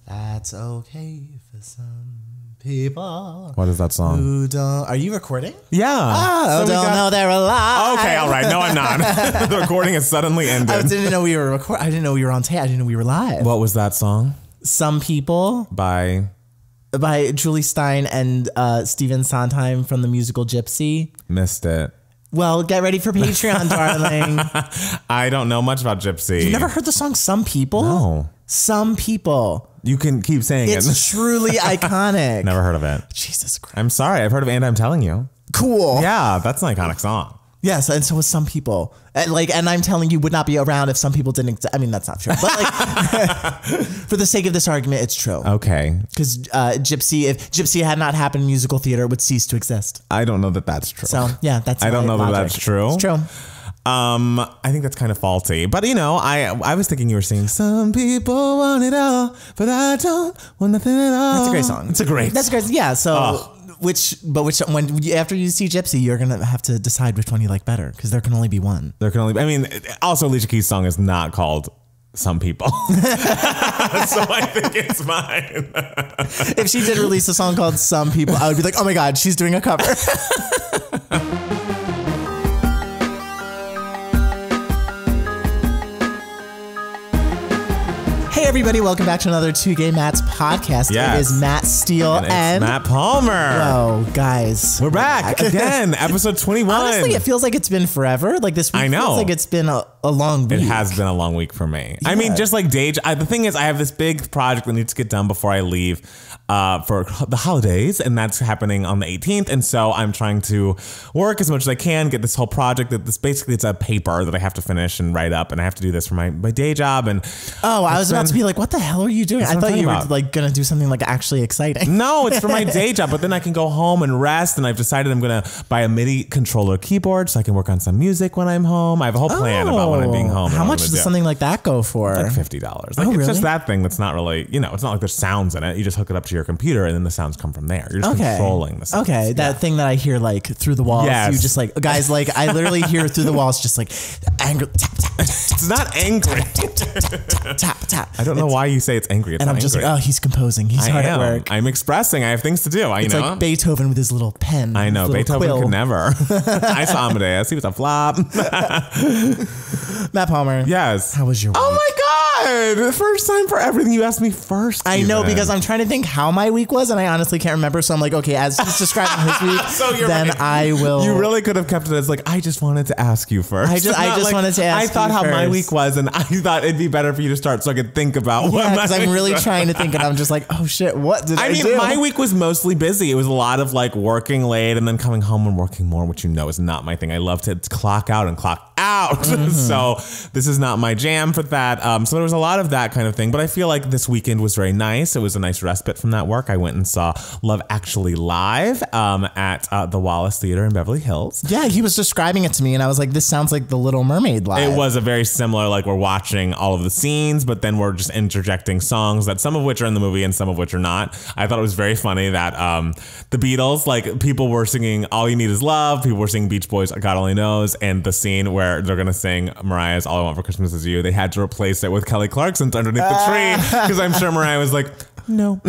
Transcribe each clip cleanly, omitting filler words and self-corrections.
That's okay for some people. What is that song? Who don't? Are you recording? Yeah. Oh, so don't know they're alive. Okay, all right. No, I'm not. The recording has suddenly ended. I didn't know we were recording. I didn't know we were on tape. I didn't know we were live. What was that song? Some People By Julie Stein and Stephen Sondheim from the musical Gypsy. Missed it. Well, get ready for Patreon, darling. I don't know much about Gypsy. You never heard the song Some People? No. Some People. You can keep saying it. It's truly iconic. Never heard of it. Jesus Christ. I'm sorry. I've heard of And I'm Telling You. Cool. Yeah, that's an iconic song. Yes, and so was Some People. And I'm telling you, would not be around if some people didn't. I mean, that's not true. But like, for the sake of this argument, it's true. Okay. Because Gypsy, if Gypsy had not happened in musical theater, it would cease to exist. I don't know that that's true. So yeah, that's. I don't know that that's true. It's true. I think that's kind of faulty. But you know, I was thinking you were singing Some People Want It All, but I don't want nothing at all. That's a great song. It's a great. That's a great. Yeah. So. After you see Gypsy, you're gonna have to decide which one you like better because there can only be one. There can only. I mean, also Alicia Keys' song is not called Some People, so I think it's mine. If she did release a song called Some People, I would be like, oh my god, she's doing a cover. Hey everybody, welcome back to another Two Gay Matts podcast. Yes. It is Matt Steele and Matt Palmer. Oh, guys. We're back again, episode 21. Honestly, it feels like it's been forever. Like this week I know. feels like it's been a long week. It has been a long week for me. Yeah. I mean, just like the thing is, I have this big project that needs to get done before I leave for the holidays, and that's happening on the 18th. And so I'm trying to work as much as I can, get this whole project basically it's a paper that I have to finish and write up, and I have to do this for my day job. And I was about to be like, what the hell are you doing? I thought you were like gonna do something like actually exciting. No, it's for my day job, but then I can go home and rest, and I've decided I'm gonna buy a MIDI controller keyboard so I can work on some music when I'm home. I have a whole plan about when I'm being home. How much does something like that go for? Like $50. Like, it's just that thing that's not really, it's not like there's sounds in it. You just hook it up to your computer and then the sounds come from there. You're just controlling the sounds. Okay, that thing that I hear like through the walls. Yes. You just like, guys, like I literally hear through the walls just like angry. Tap, tap, tap, it's not angry. tap, tap. I don't know why you say it's angry. It's and not I'm just angry. like, oh, he's composing. He's hard at work. I'm expressing. I have things to do. It's like Beethoven with his little pen. I know. Beethoven quill. could never. I saw Amadeus. He was a flop. Matt Palmer. Yes. How was your week? Oh my God. The first time for everything. You asked me first. I know, because I'm trying to think how my week was and I honestly can't remember. So I'm like, okay, as he's describing his week, then right. I will. You really could have kept it as like, I just wanted to ask you first. I just wanted to ask you I thought how first. my week was, and I thought it'd be better for you to start so I could think about what my because I'm really trying to think, and I'm just like, oh shit, what did I do? My week was mostly busy. It was a lot of like working late and then coming home and working more, which is not my thing. I love to clock out and clock out. Mm-hmm. So this is not my jam for that. So there was a lot of that kind of thing, but I feel like this weekend was very nice. It was a nice respite from that work. I went and saw Love Actually live at the Wallace Theater in Beverly Hills. Yeah, he was describing it to me and I was like, this sounds like The Little Mermaid live. It was a very similar, like we're watching all of the scenes, but then we're just interjecting songs that some of which are in the movie and some of which are not. I thought it was very funny that the Beatles, like people were singing All You Need Is Love, people were singing Beach Boys, God Only Knows, and the scene where they're going to sing Mariah's All I Want for Christmas Is You, they had to replace it with Kelly Clarkson's Underneath the Tree, because I'm sure Mariah was like, no,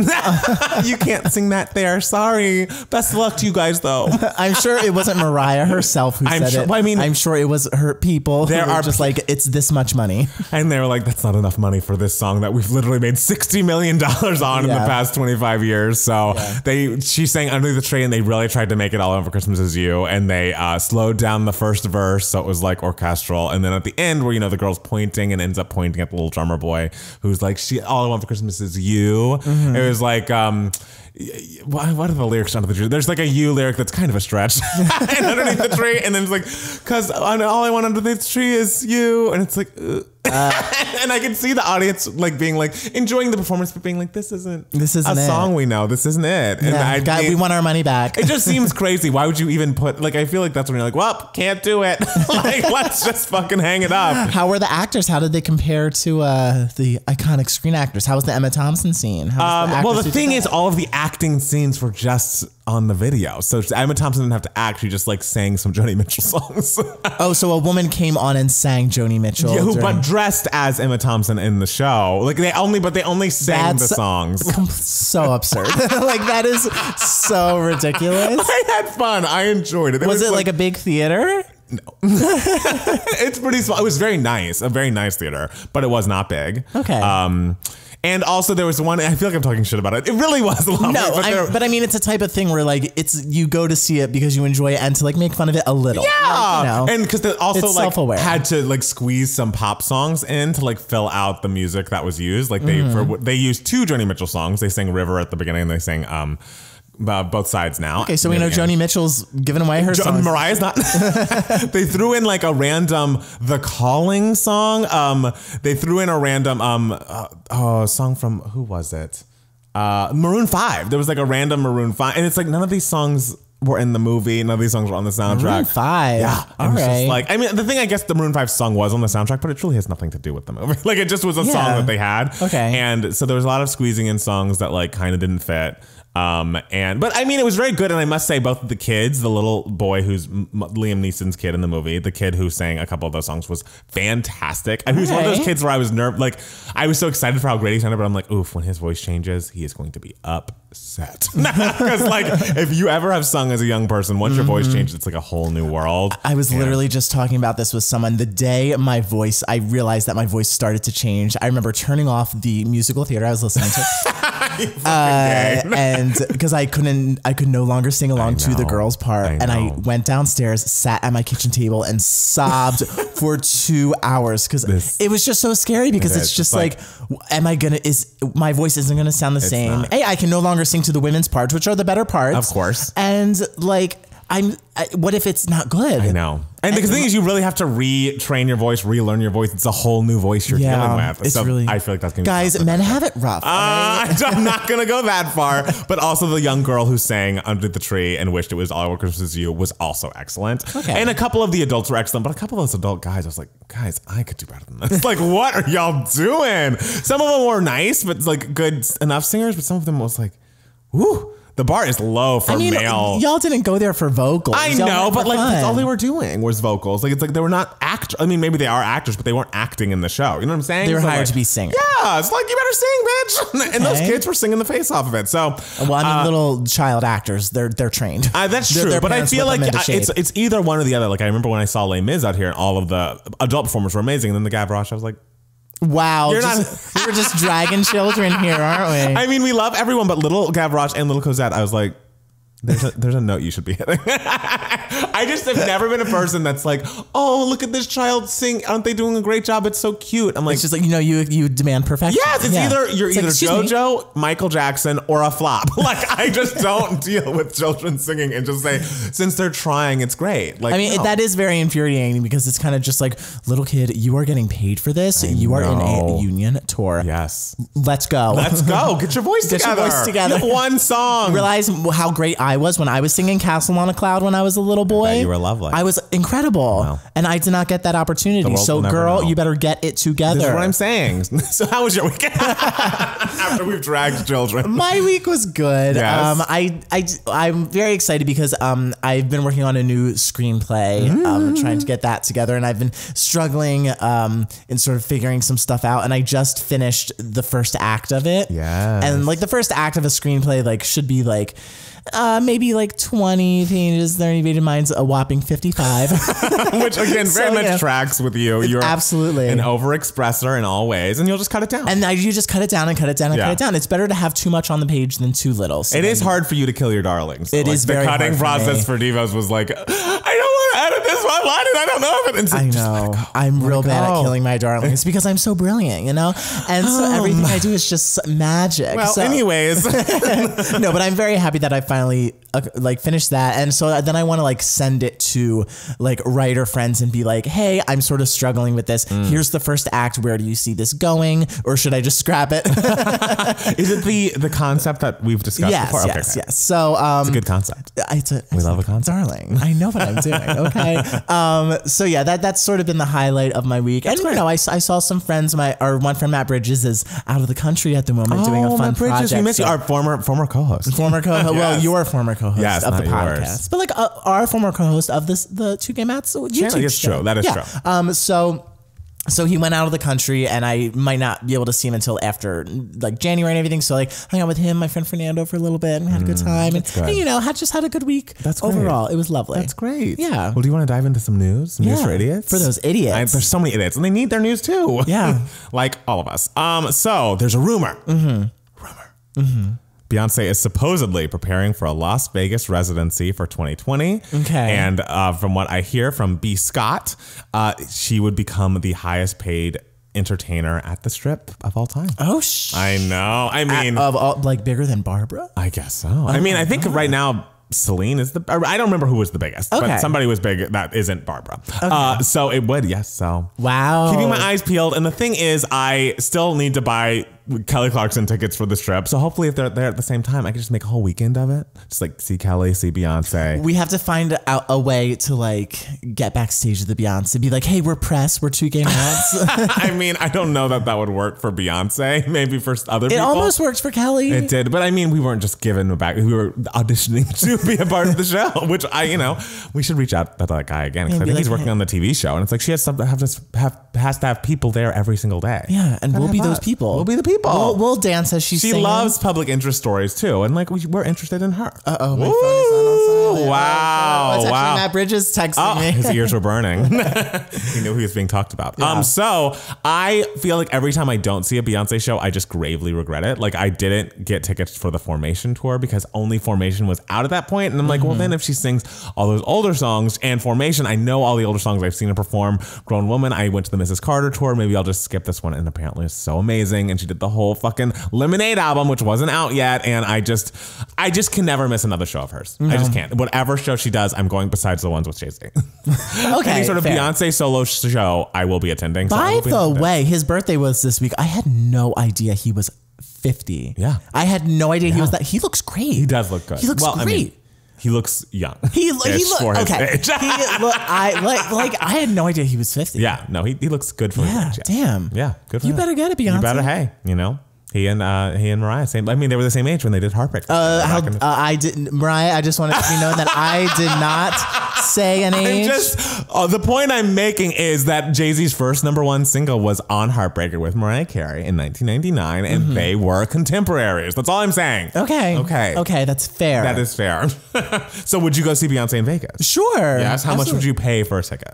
you can't sing that there. Sorry. Best of luck to you guys, though. I'm sure it wasn't Mariah herself who said it. Well, I mean, I'm sure it was her people. There are just like, it's this much money. And they were like, that's not enough money for this song that we've literally made $60 million on in the past 25 years. So she sang Underneath the Tree and they really tried to make it All I Want for Christmas Is You. And they slowed down the first verse. So it was like orchestral. And then at the end where, the girl's pointing and ends up pointing at the little drummer boy who's like, All I Want for Christmas Is You. Mm-hmm. It was like, what are the lyrics under the tree? There's like a you lyric that's kind of a stretch. And Underneath the Tree, and then it's like, because all I want underneath the tree is you, and it's like, and I can see the audience like being like enjoying the performance, but being like, this isn't a song we know. This isn't it. And we want our money back. It just seems crazy. Why would you even put I feel like that's when you're like, well, can't do it. Like, let's just fucking hang it up. How were the actors? How did they compare to the iconic screen actors? How was the Emma Thompson scene? Well, the thing is, all of the acting scenes were just on the video. So Emma Thompson didn't have to act. She just like sang some Joni Mitchell songs. Oh, so a woman came on and sang Joni Mitchell. Yeah, but dressed as Emma Thompson in the show. Like they only sang the songs. So absurd. Like that is so ridiculous. I had fun. I enjoyed it. Was it like a big theater? No. It's pretty small. It was very nice. A very nice theater, but it was not big. Okay. And also there was one, I feel like I'm talking shit about it. It really was a lot. No, but I mean, it's a type of thing where like you go to see it because you enjoy it and to like make fun of it a little. Yeah. Like, you know, and because they also it's like self-aware. had to like squeeze some pop songs in to like fill out the music that was used. Like they used 2 Joni Mitchell songs. They sang River at the beginning and they sang both sides now. Okay, so we know Joni Mitchell's giving away her songs. Mariah's not. They threw in like a random The Calling song. They threw in a random song from, who was it? Maroon 5. There was like a random Maroon 5. And it's like none of these songs were in the movie. None of these songs were on the soundtrack. Maroon 5. Yeah. All right. Just like, I mean, the thing I guess the Maroon 5 song was on the soundtrack, but it truly has nothing to do with the movie. Like it just was a song that they had. Okay. And so there was a lot of squeezing in songs that like kind of didn't fit. But I mean, it was very good. And I must say both of the kids, the little boy who's Liam Neeson's kid in the movie, the kid who sang a couple of those songs was fantastic. And he was one of those kids where I was I was so excited for how great he sounded, but I'm like, oof, when his voice changes, he is going to be upset. Because like, if you ever have sung as a young person, once your voice changes, it's like a whole new world. I was literally just talking about this with someone. The day I realized that my voice started to change, I remember turning off the musical theater I was listening to. And because I could no longer sing along to the girls part. And I went downstairs, sat at my kitchen table and sobbed for 2 hours because it was just so scary because it's just like, my voice isn't going to sound the same. Not. I can no longer sing to the women's parts, which are the better parts. Of course. And like, what if it's not good? I know. And the thing is, you really have to retrain your voice, relearn your voice. It's a whole new voice you're dealing with. It's really, I feel like that's going to be guys, men have it rough. I'm not going to go that far. But also the young girl who sang Under the Tree and wished it was All I Want Christmas Is You was also excellent. Okay. And a couple of the adults were excellent, but a couple of those adult guys, I was like, guys, I could do better than this. Like, what are y'all doing? Some of them were nice, but like good enough singers, but some of them was like, whoo. The bar is low for male. Y'all didn't go there for vocals. I know, but like that's all they were doing was vocals. Like it's like they were not actors. I mean, maybe they are actors, but they weren't acting in the show. You know what I'm saying? They were hired to be singers. Yeah, it's like you better sing, bitch. And those kids were singing the face off of it. So, well, I mean, little child actors, they're trained. That's true, but I feel like it's either one or the other. Like I remember when I saw Les Mis out here, and all of the adult performers were amazing, and then the Gavroche, I was like, wow, we're just dragging children here, aren't we? I mean, we love everyone, but little Gavroche and little Cosette, I was like, there's a note you should be hitting. I just have never been a person that's like, oh, look at this child sing. Aren't they doing a great job? It's so cute. I'm like, it's just like, you demand perfection. Yes, it's either JoJo, Michael Jackson, or a flop. Like I just don't deal with children singing and just say, since they're trying, it's great. Like, I mean, that is very infuriating because it's kind of just like, little kid, you are getting paid for this. You are in a union tour. Yes. Let's go. Let's go. Get your voice together. Get your voice together. One song. Realize how great I was when I was singing Castle on a Cloud when I was a little boy. You were lovely. I was incredible. Wow. And I did not get that opportunity. So girl, you better get it together. This is what I'm saying. So how was your weekend? After we've dragged children. My week was good. Yes. I'm very excited because I've been working on a new screenplay, trying to get that together. And I've been struggling in sort of figuring some stuff out. And I just finished the first act of it. Yeah. And like the first act of a screenplay like should be like maybe like 20 pages, 30 pages. Mine's a whopping 55. Which again, very much tracks with you. You're absolutely an overexpresser in all ways, and you'll just cut it down. And you just cut it down and cut it down and cut it down. It's better to have too much on the page than too little. So it is hard for you to kill your darlings. It is very hard. The cutting process for Divas was like, I don't want to edit this one line, and I don't know if it. I know. I'm real bad at killing my darlings because I'm so brilliant, you know? And so everything I do is just magic. Well, anyways. No, but I'm very happy that I finally like finished that. And so then I want to like send it to like writer friends and be like, hey, I'm sort of struggling with this. Here's the first act. Where do you see this going? Or should I just scrap it? Is it the concept that we've discussed before? Yes. So it's a good concept. We love a concept. Darling, I know what I'm doing. Okay. So yeah, that's sort of been the highlight of my week. And you know, I saw some friends. One friend, Matt Bridges, is out of the country at the moment doing a fun project. We miss you. Our former co-host. Former co-host. Yes. Well, your former co-host of the podcast, yours. but like our former co-host of the Two Gay Mats YouTube. It's true. That is true. So he went out of the country, and I might not be able to see him until after like January and everything. So like hung out with him, my friend Fernando, for a little bit, and we had a good time. And you know, just had a good week. That's overall. Great. It was lovely. That's great. Yeah. Well, do you want to dive into some news? News for idiots? For those idiots. There's so many idiots, and they need their news too. Yeah. Like all of us. So there's a rumor. Beyoncé is supposedly preparing for a Las Vegas residency for 2020. Okay. And from what I hear from B. Scott, she would become the highest paid entertainer at the Strip of all time. Oh, I know. I mean, like bigger than Barbara? I guess so. I mean, I think right now Celine is I don't remember who was the biggest, but somebody was big that isn't Barbara. So it would, yes. So wow. Keeping my eyes peeled. And the thing is, I still need to buy Kelly Clarkson tickets for the Strip. So hopefully if they're there at the same time, I can just make a whole weekend of it. Just like see Kelly, see Beyonce. We have to find a way to like get backstage with the Beyonce. Be like, hey, we're press. We're Two Gay Mats. I mean, I don't know that would work for Beyonce. Maybe for other people. It almost worked for Kelly. It did. But I mean, we weren't just given back. We were auditioning to be a part of the show, which we should reach out to that guy again. Because I think he's working on the TV show. And it's like she has to have people there every single day. Yeah. And we'll be those people. We'll be the people. We'll dance as she's singing. She loves public interest stories too, and like we're interested in her. Uh-oh, my phone is on silent. Wow. It's actually Matt Bridges texting me. His ears were burning. He knew he was being talked about. Yeah. So I feel like every time I don't see a Beyonce show, I just gravely regret it. Like I didn't get tickets for the Formation tour because only Formation was out at that point, and I'm like, well, then if she sings all those older songs and Formation, I know all the older songs. I've seen her perform. Grown Woman. I went to the Mrs. Carter tour. Maybe I'll just skip this one, and apparently it's so amazing, and she did the whole fucking Lemonade album, which wasn't out yet, and I just can never miss another show of hers. I just can't. Whatever show she does, I'm going besides the ones with Jay-Z. Okay, any sort of fair. Beyonce solo show, I will be attending. By the way, his birthday was this week. I had no idea he was 50. Yeah, I had no idea he was that. He looks great. He does look good. He looks great. I mean, he looks young. He looks okay. I had no idea he was 50. Yeah, no, he looks good for his age. Damn. Yeah, good for him. You better get it, Beyonce. You better, hey, He and Mariah, they were the same age when they did Heartbreak. I didn't, Mariah. I just wanted to be known that I did not say an age. The point I'm making is that Jay-Z's first #1 single was on Heartbreaker with Mariah Carey in 1999, and they were contemporaries. That's all I'm saying. Okay, that's fair. That is fair. So would you go see Beyonce in Vegas? Sure. Yes. How much would you pay for a ticket?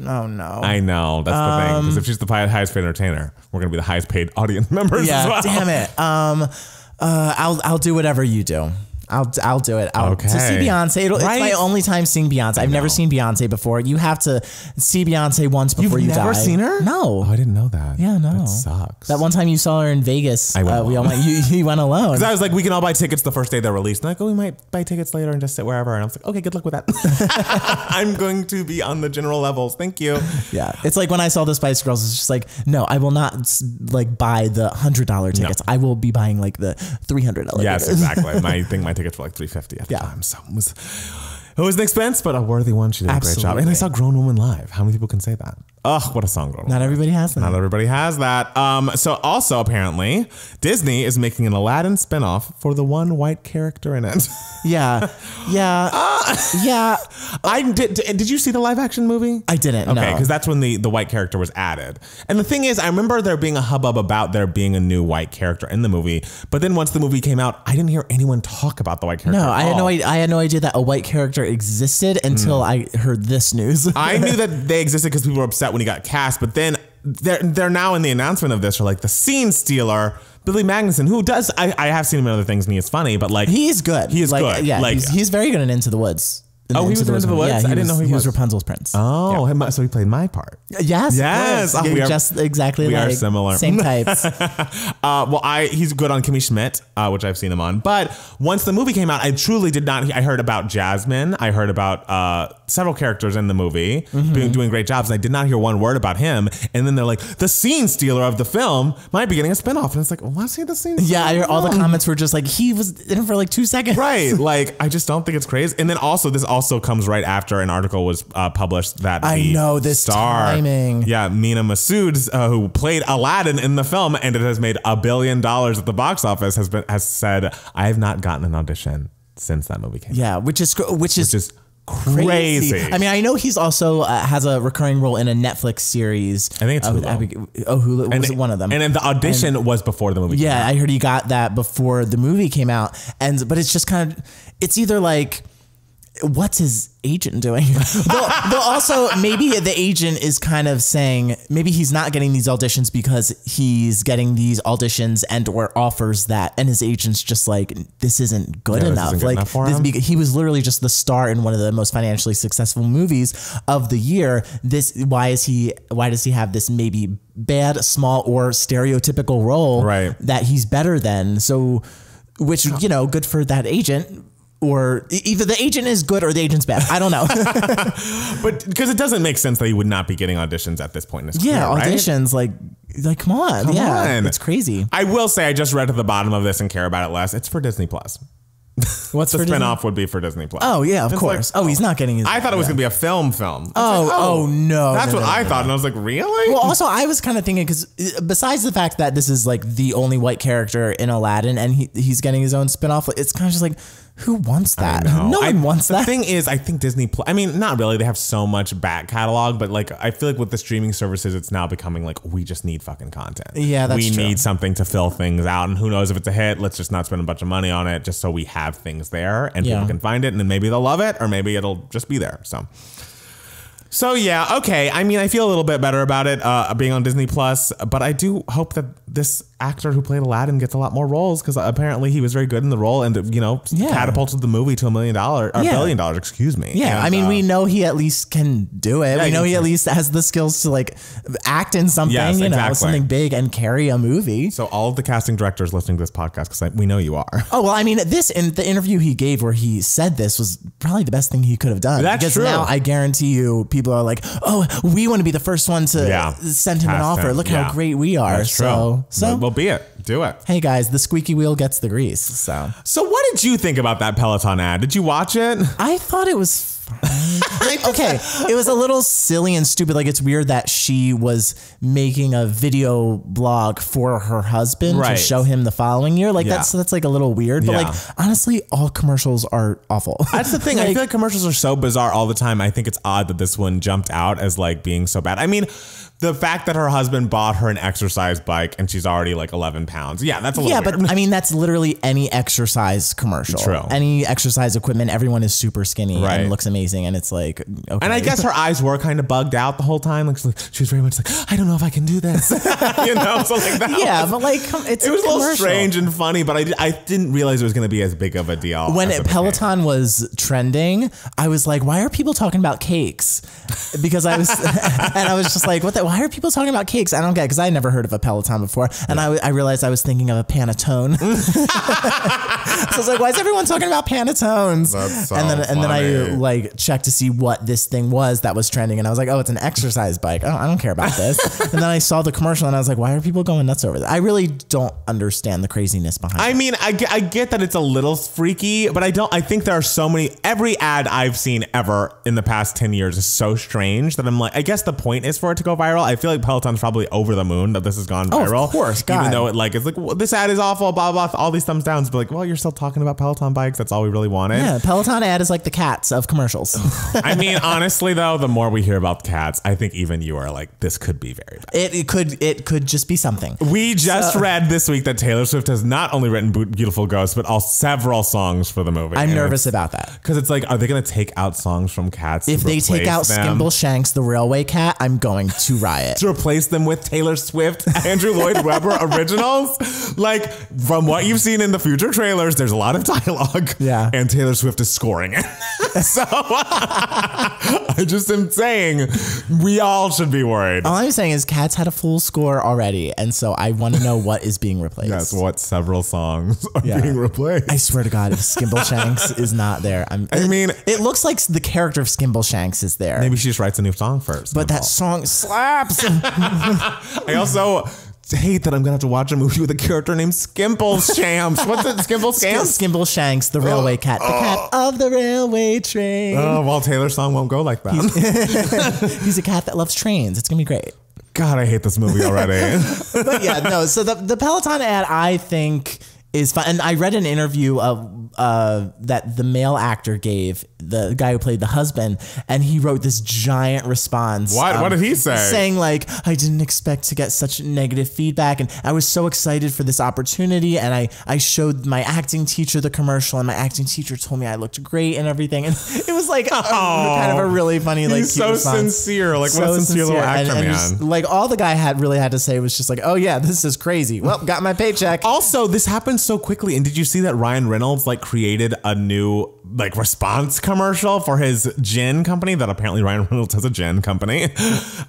Oh no. I know. That's the thing. Because if she's the highest paid entertainer, we're going to be the highest paid audience members as well. Damn it. I'll do whatever you do. I'll do it. To see Beyonce. It's my only time seeing Beyonce. I've never seen Beyonce before. You have to see Beyonce once before you die. You've never seen her? No. Oh, I didn't know that. Yeah, no. That sucks. That one time you saw her in Vegas, I went we all went. You went alone. Because I was like, we can all buy tickets the first day they're released. And like, we might buy tickets later and just sit wherever. And I was like, okay, good luck with that. I'm going to be on the general levels. Thank you. Yeah, it's like when I saw the Spice Girls. It's just like, no, I will not like buy the $100 tickets. No. I will be buying like the $300. Yes, exactly. My tickets were like $350 at the time. So it was an expense, but a worthy one. She did a great job. And I saw Grown Woman live. How many people can say that? Oh, what a song, Grown Woman. Not everybody has that. Not everybody has that. So also apparently Disney is making an Aladdin spinoff for the one white character in it. Yeah. Did you see the live action movie? I didn't. Okay, because that's when the white character was added. And the thing is, I remember there being a hubbub about there being a new white character in the movie. But then once the movie came out, I didn't hear anyone talk about the white character. No, I had no idea that a white character existed until I heard this news. I knew that they existed because people were upset when he got cast, but then they're now in the announcement of this are like the scene stealer Billy Magnuson, who does I have seen him in other things and he is funny, but like he is good. He is good. Yeah, he's very good in Into the Woods. He was in Into the Woods? Yeah, I didn't know he was. Rapunzel's prince. Oh, yeah. So he played my part. Yes. Oh, just exactly. We are similar. Same types. He's good on Kimmy Schmidt, which I've seen him on. But once the movie came out, I truly did not. I heard about Jasmine. I heard about several characters in the movie doing great jobs. And I did not hear one word about him. And then they're like, the scene stealer of the film might be getting a spinoff. And it's like, what's he the scene stealer? Yeah, all the comments were just like, he was in it for like 2 seconds. Right. Like, I just don't think it's crazy. And then also, this also comes right after an article was published that I know this star, timing. Yeah, Mina Massoud, who played Aladdin in the film, and it has made $1 billion at the box office, has said, I have not gotten an audition since that movie came out. Yeah, which is crazy. I mean, I know he's also has a recurring role in a Netflix series. I think it's Hulu. Hulu was one of them. And then the audition was before the movie came out. I heard he got that before the movie came out. But it's just kind of, it's either like, what's his agent doing? Though also, maybe the agent is kind of saying, maybe he's not getting these auditions because he's getting these auditions and or offers that, and his agent's just like, this isn't good enough. Isn't good enough for him? He was literally just the star in one of the most financially successful movies of the year. Why does he have this maybe bad, small, or stereotypical role that he's better than? So, which, you know, good for that agent. Or either the agent is good or the agent's bad. I don't know. But because it doesn't make sense that he would not be getting auditions at this point in his career, auditions, right? like come on. Come on. It's crazy. I will say I just read to the bottom of this and care about it less. It's for Disney Plus. What's the for spinoff Disney? would be for Disney Plus. Oh yeah, of course. Like, he's not getting his. I thought it was gonna be a film. Oh no, that's what I thought, and I was like, really? Well, also I was kind of thinking because besides the fact that this is like the only white character in Aladdin, and he's getting his own spinoff, it's kind of just like, who wants that? No one wants that. The thing is, I think Disney Plus, I mean, not really. They have so much back catalog, but like, I feel like with the streaming services, it's now becoming like, we just need fucking content. Yeah, that's true. We need something to fill things out. And who knows if it's a hit? Let's just not spend a bunch of money on it just so we have things there and people can find it. And then maybe they'll love it or maybe it'll just be there. So yeah, okay. I mean, I feel a little bit better about it being on Disney Plus, but I do hope that this actor who played Aladdin gets a lot more roles because apparently he was very good in the role and, you know, catapulted the movie to $1 million or $1 billion, excuse me. Yeah, and, I mean, we know he at least can do it. We know he at least has the skills to like act in something, you know, something big and carry a movie. So all of the casting directors listening to this podcast, because we know you are. Oh, well, I mean, the interview he gave where he said this was probably the best thing he could have done. That's true. Now I guarantee you people are like, oh, we want to be the first one to send him an offer. Look how great we are. That's true. So we'll be it. Do it. Hey guys, the squeaky wheel gets the grease. So what did you think about that Peloton ad? Did you watch it? I thought it was fine. Okay, it was a little silly and stupid. Like, it's weird that she was making a video blog for her husband to show him the following year. Like that's like a little weird. But like, honestly, all commercials are awful. That's the thing. Like, I feel like commercials are so bizarre all the time. I think it's odd that this one jumped out as like being so bad. I mean, the fact that her husband bought her an exercise bike and she's already like 11 pounds. Yeah, that's a little weird. But I mean, that's literally any exercise commercial. True. Any exercise equipment, everyone is super skinny and looks amazing. And it's like, okay. And I guess her eyes were kind of bugged out the whole time. Like she was very much like, I don't know if I can do this. You know, so like that. Yeah, but like, it was a little strange and funny, but I didn't realize it was going to be as big of a deal. When Peloton was trending, I was like, why are people talking about cakes? Because I was just like, why are people talking about cakes? I don't get it, because I had never heard of a Peloton before. And I realized I was thinking of a Panettone. So I was like, why is everyone talking about Panettones? That's so and then funny. I like checked to see what this thing was that was trending. And I was like, oh, it's an exercise bike. I don't care about this. And then I saw the commercial and I was like, why are people going nuts over this? I really don't understand the craziness behind it. I mean, I get that it's a little freaky, but I think there are so many, every ad I've seen ever in the past 10 years is so strange that I'm like, I guess the point is for it to go viral. I feel like Peloton's probably over the moon that this has gone viral. Oh, of course. God. Even though it's like, well, this ad is awful, blah, blah, blah, all these thumbs downs, but like, well, you're still talking about Peloton bikes. That's all we really wanted. Yeah, Peloton ad is like the cats of commercials. I mean, honestly though, the more we hear about cats, I think even you are like, this could be very bad. It could just be something. We just read this week that Taylor Swift has not only written Beautiful Ghost, but several songs for the movie. I'm nervous about that. Because it's like, are they going to take out songs from Cats? If they take out Skimbleshanks, the railway cat, I'm going to riot. To replace them with Taylor Swift, Andrew Lloyd Webber originals? Like, from what you've seen in the future trailers, there's a lot of dialogue. Yeah. And Taylor Swift is scoring it. So I just am saying we all should be worried. All I'm saying is Cats had a full score already. And so I want to know what is being replaced. Yes, what several songs are being replaced. I swear to God, if Skimbleshanks is not there, I mean, it looks like the character of Skimbleshanks is there. Maybe she just writes a new song first. But that song slaps. I also hate that I'm gonna have to watch a movie with a character named Skimble Shamps. What's it? Skimble Scamps? Skimble Shanks, the railway cat. The cat of the railway train. Oh, well, Taylor's song won't go like that. He's a cat that loves trains. It's gonna be great. God, I hate this movie already. But yeah, no. So the Peloton ad, I think, is fun. And I read an interview that the male actor gave, the guy who played the husband, and he wrote this giant response. What did he say? Saying like, I didn't expect to get such negative feedback, and I was so excited for this opportunity, and I showed my acting teacher the commercial, and my acting teacher told me I looked great and everything, and it was like kind of a really funny, like, he's so response. Sincere, like, what a sincere little actor, man. Just, like, all the guy had to say was just like, oh yeah, this is crazy. Well, got my paycheck. Also, this happened so quickly, and did you see that Ryan Reynolds like created a new like response commercial for his gin company? That apparently Ryan Reynolds has a gin company.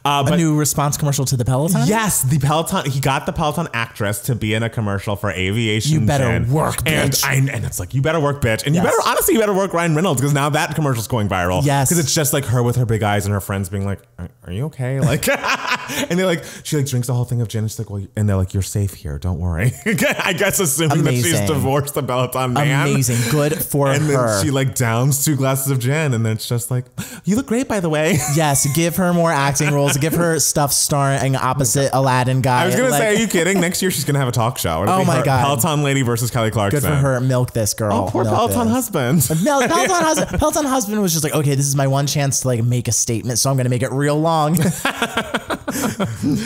A new response commercial to the Peloton? Yes, the Peloton. He got the Peloton actress to be in a commercial for aviation. You better gin. work, bitch. And it's like, you better work, bitch. And you better work Ryan Reynolds, because now that commercial's going viral. Yes. Because it's just like her with her big eyes and her friends being like, are you okay? Like, and they're like, she like drinks the whole thing of gin. And she's like, well, and they're like, you're safe here. Don't worry. I guess assuming that she's divorced the Peloton man. Amazing. Good for and her. Then she like downs 2 glasses of gin, and then it's just like, you look great, by the way. Yes, give her more acting roles. Give her stuff starring opposite Aladdin guy. I was gonna say, are you kidding? Next year she's gonna have a talk show. Oh my God. Peloton lady versus Kelly Clarkson. Good for her. Milk this girl. Oh, poor Peloton husband. No, Peloton husband was just like, okay, this is my one chance to like make a statement, so I'm gonna make it real long.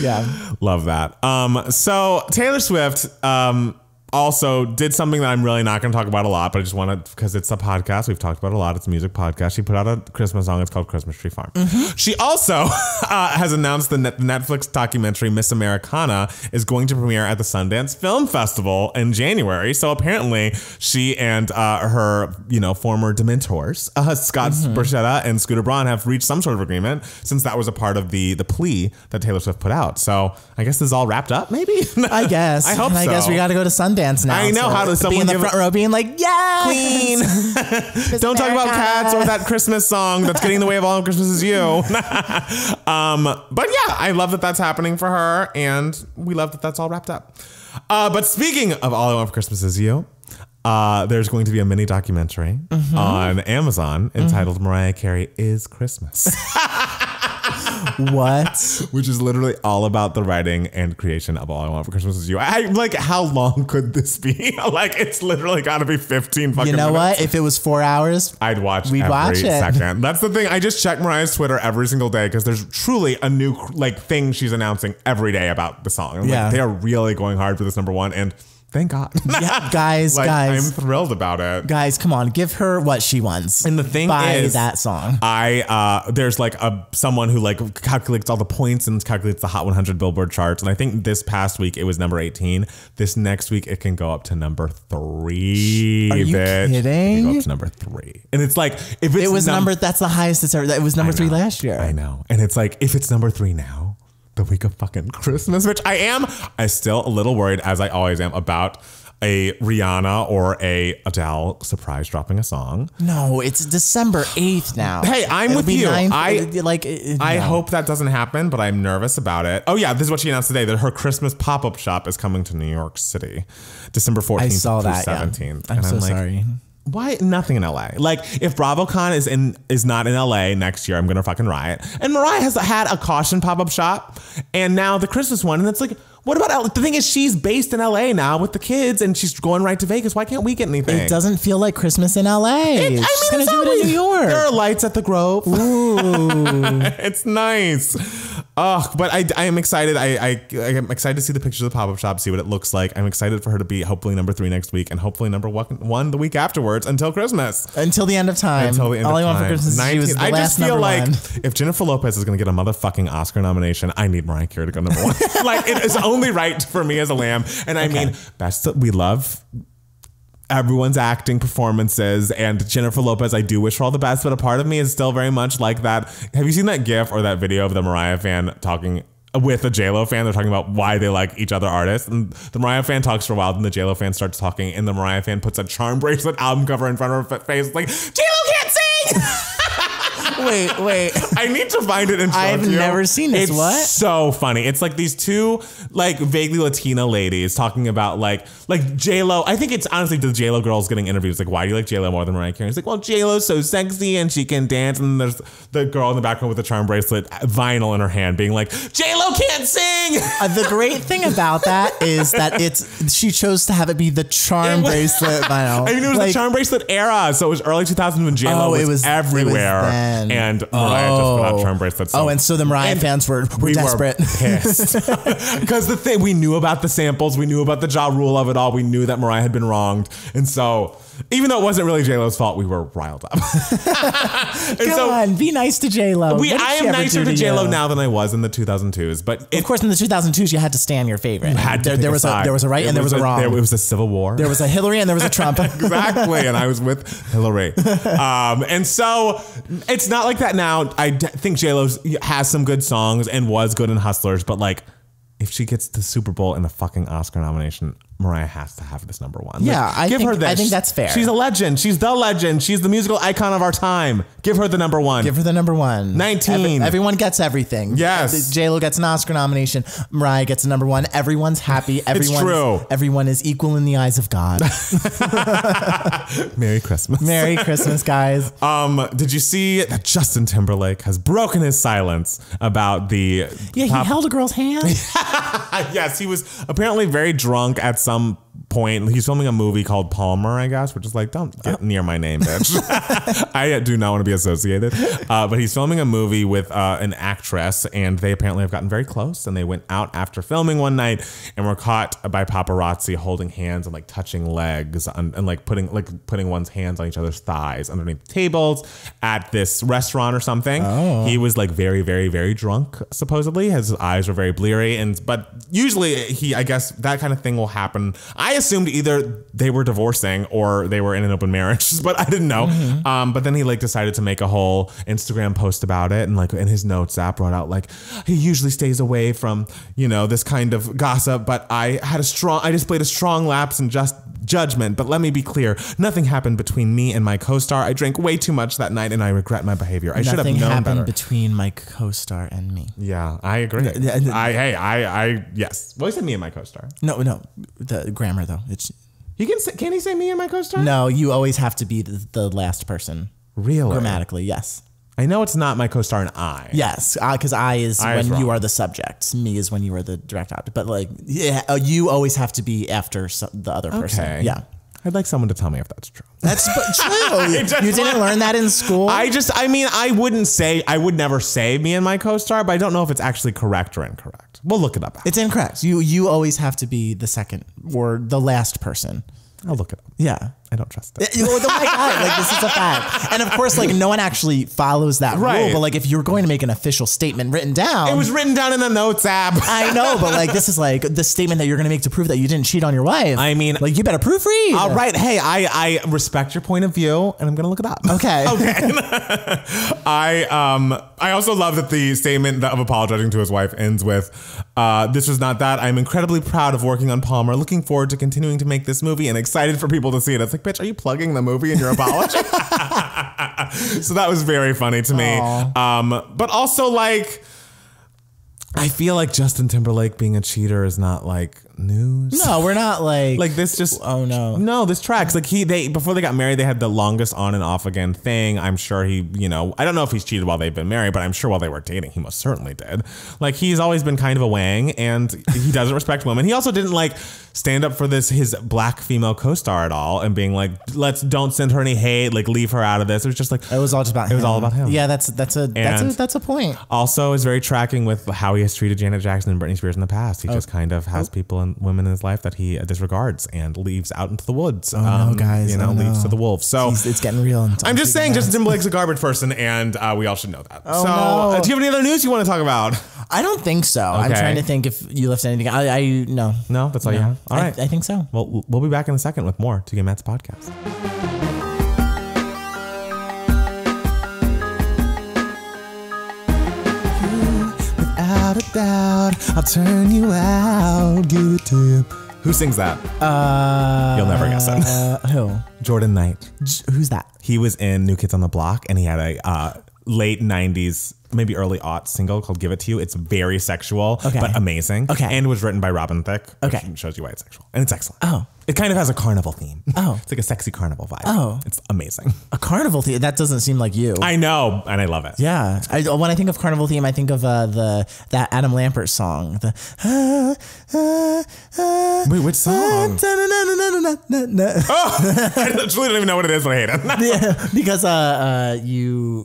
Yeah, love that. So Taylor Swift also did something that I'm really not going to talk about a lot, but I just want to, because it's a podcast. We've talked about it a lot. It's a music podcast. She put out a Christmas song. It's called Christmas Tree Farm. Mm-hmm. She also has announced the Netflix documentary Miss Americana is going to premiere at the Sundance Film Festival in January. So apparently she and her, former Dementors, Scott Borchetta and Scooter Braun, have reached some sort of agreement, since that was a part of the plea that Taylor Swift put out. So I guess this is all wrapped up, maybe? I guess. I hope so. I guess we got to go to Sundance now. I know, how does someone be in the front row being like, yeah, Queen. Don't talk about cats or that Christmas song that's getting in the way of All of Christmas Is You. But yeah, I love that that's happening for her, and we love that that's all wrapped up. But speaking of All I Want for Christmas Is You, there's going to be a mini documentary on Amazon entitled Mariah Carey Is Christmas. What? Which is literally all about the writing and creation of All I Want for Christmas Is You. I'm like, how long could this be? Like, it's literally got to be 15 fucking minutes. What? If it was 4 hours, I'd watch every second. That's the thing. I just check Mariah's Twitter every single day, because there's truly a new thing she's announcing every day about the song. And they are really going hard for this #1, and thank God. Yeah, guys. I'm thrilled about it. Guys, come on, give her what she wants. And the thing is, that song. There's like someone who like calculates all the points and calculates the Hot 100 Billboard charts. And I think this past week it was number 18. This next week it can go up to number 3. Are you kidding? It can go up to number 3. And it's like, if it's that's the highest it's ever. It was number 3 last year. I know. And it's like, if it's number 3 now, the week of fucking Christmas, which I'm still a little worried, as I always am, about a Rihanna or a Adele surprise dropping a song. No, it's December 8th now. Hey, I'm with you. 9th, I hope that doesn't happen, but I'm nervous about it. Oh yeah, this is what she announced today, that her Christmas pop-up shop is coming to New York City, December 14th through 17th. Yeah. I'm so sorry. Why nothing in LA? Like, if BravoCon is not in LA next year, I'm gonna fucking riot. And Mariah has had a Caution pop-up shop, and now the Christmas one, and it's like, what about LA? The thing is, she's based in LA now with the kids, and she's going right to Vegas. Why can't we get anything? It doesn't feel like Christmas in LA. She's gonna do it in New York. There are lights at the Grove. Ooh. It's nice. But I am excited. I am excited to see the pictures of the pop-up shop, see what it looks like. I'm excited for her to be hopefully number 3 next week, and hopefully number 1 the week afterwards, until Christmas. Until the end of time. Until the end All of I Want for Christmas Is You is the I last just feel like #1. if Jennifer Lopez is going to get a motherfucking Oscar nomination, I need Mariah Carey to go number 1. Like, it is only right for me as a lamb. And I mean, we love everyone's acting performances, and Jennifer Lopez, I do wish her all the best, but a part of me is still very much like that. Have you seen that GIF or that video of the Mariah fan talking with a JLo fan? They're talking about why they like each other artists, and the Mariah fan talks for a while, then the JLo fan starts talking, and the Mariah fan puts a Charm Bracelet album cover in front of her face, like, JLo can't sing. Wait. I need to find it and show it I've to you. never seen this. It's What? so funny. It's like these two like vaguely Latina ladies talking about like J-Lo. I think it's honestly the J-Lo girls getting interviews. Like, why do you like J-Lo more than Mariah Carey? It's like, well, J-Lo's so sexy and she can dance. And then there's the girl in the background with the charm bracelet, vinyl in her hand, being like, J-Lo can't sing. The great thing about that is that she chose to have it be the charm bracelet vinyl. I mean, it was the charm bracelet era, so it was early 2000s when J-Lo was everywhere, and Mariah just put out charm bracelets. So. And so the Mariah fans were desperate. Pissed. Because the thing, we knew about the samples, we knew about the Ja Rule of it all, we knew that Mariah had been wronged, and so even though it wasn't really J-Lo's fault, we were riled up. Come on, be nice to J-Lo. I am nicer to J-Lo now than I was in the 2002s, but of course in the 2002s you had to stand your favorite. There was a right and there was a wrong. It was a civil war. There was a Hillary and there was a Trump. Exactly, and I was with Hillary. And so it's not like that now. I think J-Lo has some good songs and was good in Hustlers, but like if she gets the Super Bowl and the fucking Oscar nomination, Mariah has to have this number one. Yeah, like, give her this. I think that's fair. She's a legend. She's the legend. She's the musical icon of our time. Give her the number one. Give her the number one. 19. Everyone gets everything. Yes. J-Lo gets an Oscar nomination. Mariah gets a number one. Everyone's happy. It's true. Everyone is equal in the eyes of God. Merry Christmas. Merry Christmas, guys. Did you see that Justin Timberlake has broken his silence about the... Yeah, he held a girl's hand. Yes, he was apparently very drunk at some point. He's filming a movie called Palmer, I guess, which is like, don't get near my name, bitch. I do not want to be associated. But he's filming a movie with an actress, and they apparently have gotten very close, and they went out after filming one night and were caught by paparazzi holding hands and like touching legs and like putting one's hands on each other's thighs underneath tables at this restaurant or something. Oh. He was like very, very, very drunk, supposedly. His eyes were very bleary, but usually I guess that kind of thing will happen. I assumed either they were divorcing or they were in an open marriage, but I didn't know. Mm-hmm. But then he like decided to make a whole Instagram post about it, and like in his notes app brought out like he usually stays away from this kind of gossip, but I displayed a strong lapse in judgment. But let me be clear, nothing happened between me and my co-star. I drank way too much that night, and I regret my behavior. I should have known better. Nothing happened between my co-star and me. Yeah, I agree. Yes. Well, he said me and my co-star. No, the grammar though. Can he say me and my co-star? No, you always have to be the last person. Really? Grammatically, yes. I know it's not my co-star and I. Yes, because I is when you are the subject. Me is when you are the direct object. But like, yeah, you always have to be after the other person. Okay. Yeah. I'd like someone to tell me if that's true. That's true. You didn't learn that in school? I would never say me and my co-star, but I don't know if it's actually correct or incorrect. We'll look it up. It's incorrect. You always have to be the second or the last person. I'll look it up. Yeah. I don't trust it. Oh my God, like this is a fact. And of course, like no one actually follows that rule, but like if you're going to make an official statement written down. It was written down in the notes app. I know, but like this is like the statement that you're going to make to prove that you didn't cheat on your wife. I mean, like you better proofread. All right. Hey, I respect your point of view and I'm going to look it up. Okay. Okay. I also love that the statement of apologizing to his wife ends with, this was not that. I'm incredibly proud of working on Palmer, looking forward to continuing to make this movie and excited for people to see it. It's like, bitch, are you plugging the movie in your apology? So that was very funny to me. But also like, I feel like Justin Timberlake being a cheater is not like news. No, we're not like this just no, this tracks like before they got married they had the longest on and off again thing. I'm sure he I don't know if he's cheated while they've been married, but I'm sure while they were dating he most certainly did. Like he's always been kind of a wang and he doesn't respect women. He also didn't like stand up for his black female co-star at all and being like, don't send her any hate, like leave her out of this. It was just like it was all about him. Yeah, that's a point. Also is very tracking with how he has treated Janet Jackson and Britney Spears in the past. He just kind of has people and women in his life that he disregards and leaves out into the woods. Guys, leaves to the wolves. So it's getting real. I'm just saying Justin Timberlake's a garbage person and we all should know that. Do you have any other news you want to talk about? I don't think so. Okay. I'm trying to think if you left anything. No, that's all you have. All right. I think so. Well, we'll be back in a second with more To Get Matt's podcast. Without a doubt, I'll turn you out, give it to you. Who sings that? You'll never guess it. Who? Jordan Knight. Who's that? He was in New Kids on the Block, and he had a late 90s, maybe early aughts single called Give It To You. It's very sexual, but amazing. Okay. And was written by Robin Thicke. Okay. Which shows you why it's sexual. And it's excellent. Oh. It kind of has a carnival theme. Oh. It's like a sexy carnival vibe. Oh. It's amazing. A carnival theme? That doesn't seem like you. I know, and I love it. Yeah. When I think of carnival theme, I think of that Adam Lambert song. Wait, which song? I literally don't even know what it is, but I hate it. Yeah, because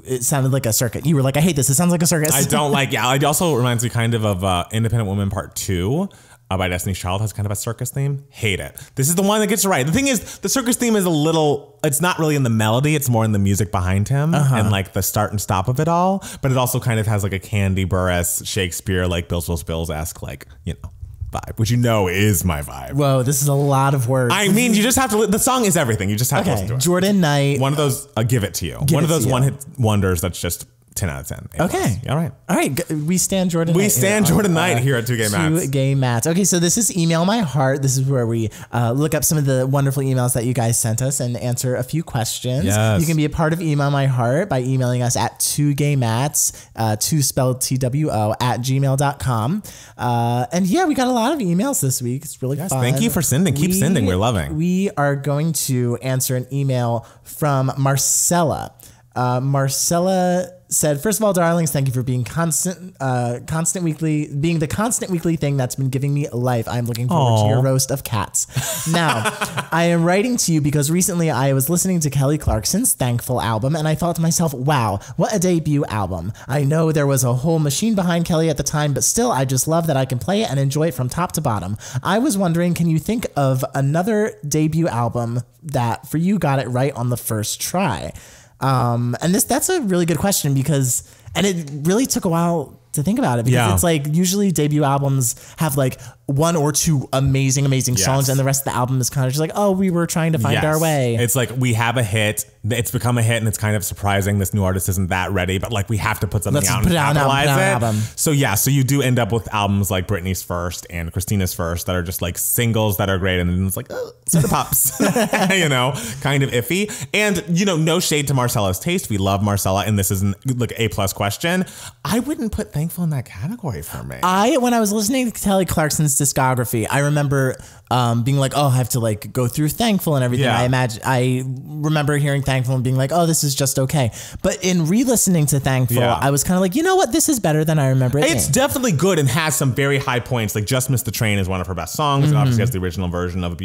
it sounded like a circuit. You were like, I hate this. It sounds like a circus. I don't like, it also reminds me kind of Independent Woman Part 2. By Destiny's Child has kind of a circus theme. Hate it. This is the one that gets it right. The thing is, the circus theme is it's not really in the melody. It's more in the music behind him and like the start and stop of it all. But it also kind of has like a Candy Burris, Shakespeare, like Bills-esque, like, vibe, which is my vibe. Whoa, this is a lot of words. I mean, you just have to, the song is everything. You just have to listen to it. Jordan Knight. One of those, I'll give it to you. One of those one-hit wonders that's just 10 out of 10. Okay. All right. All right. We stand Jordan Knight. We stand Jordan Knight here at Two Gay Mats. Two Gay Mats. Okay, so this is Email My Heart. This is where we look up some of the wonderful emails that you guys sent us and answer a few questions. Yes. You can be a part of Email My Heart by emailing us at 2gaymats, 2 spelled TWO, at gmail.com. And yeah, we got a lot of emails this week. It's really fun. Thank you for sending. Keep sending. We're loving. We are going to answer an email from Marcella. Marcella said, first of all, darlings, thank you for being the constant weekly thing that's been giving me life. I'm looking forward to your roast of cats. Now, I am writing to you because recently I was listening to Kelly Clarkson's Thankful album, and I thought to myself, wow, what a debut album. I know there was a whole machine behind Kelly at the time, but still, I just love that I can play it and enjoy it from top to bottom. I was wondering, can you think of another debut album that for you got it right on the first try? And that's a really good question because it really took a while to think about it because it's like usually debut albums have like one or two amazing songs and the rest of the album is kind of just like, oh, we were trying to find our way. It's like we have a hit, it's become a hit and it's kind of surprising this new artist isn't that ready, but like we have to put something out and capitalize it. So you do end up with albums like Britney's First and Christina's First that are just like singles that are great and then it's like, oh, soda pops, kind of iffy. And no shade to Marcella's taste. We love Marcella and this is like A+ question. I wouldn't put Thankful in that category for me. When I was listening to Kelly Clarkson's discography, I remember being like, oh, I have to like go through Thankful and everything. I remember hearing Thankful and being like, oh, this is just okay. But in re-listening to Thankful, I was kind of like, you know what? This is better than I remember it. It's definitely good and has some very high points. Like Just Miss the Train is one of her best songs. And obviously has the original version of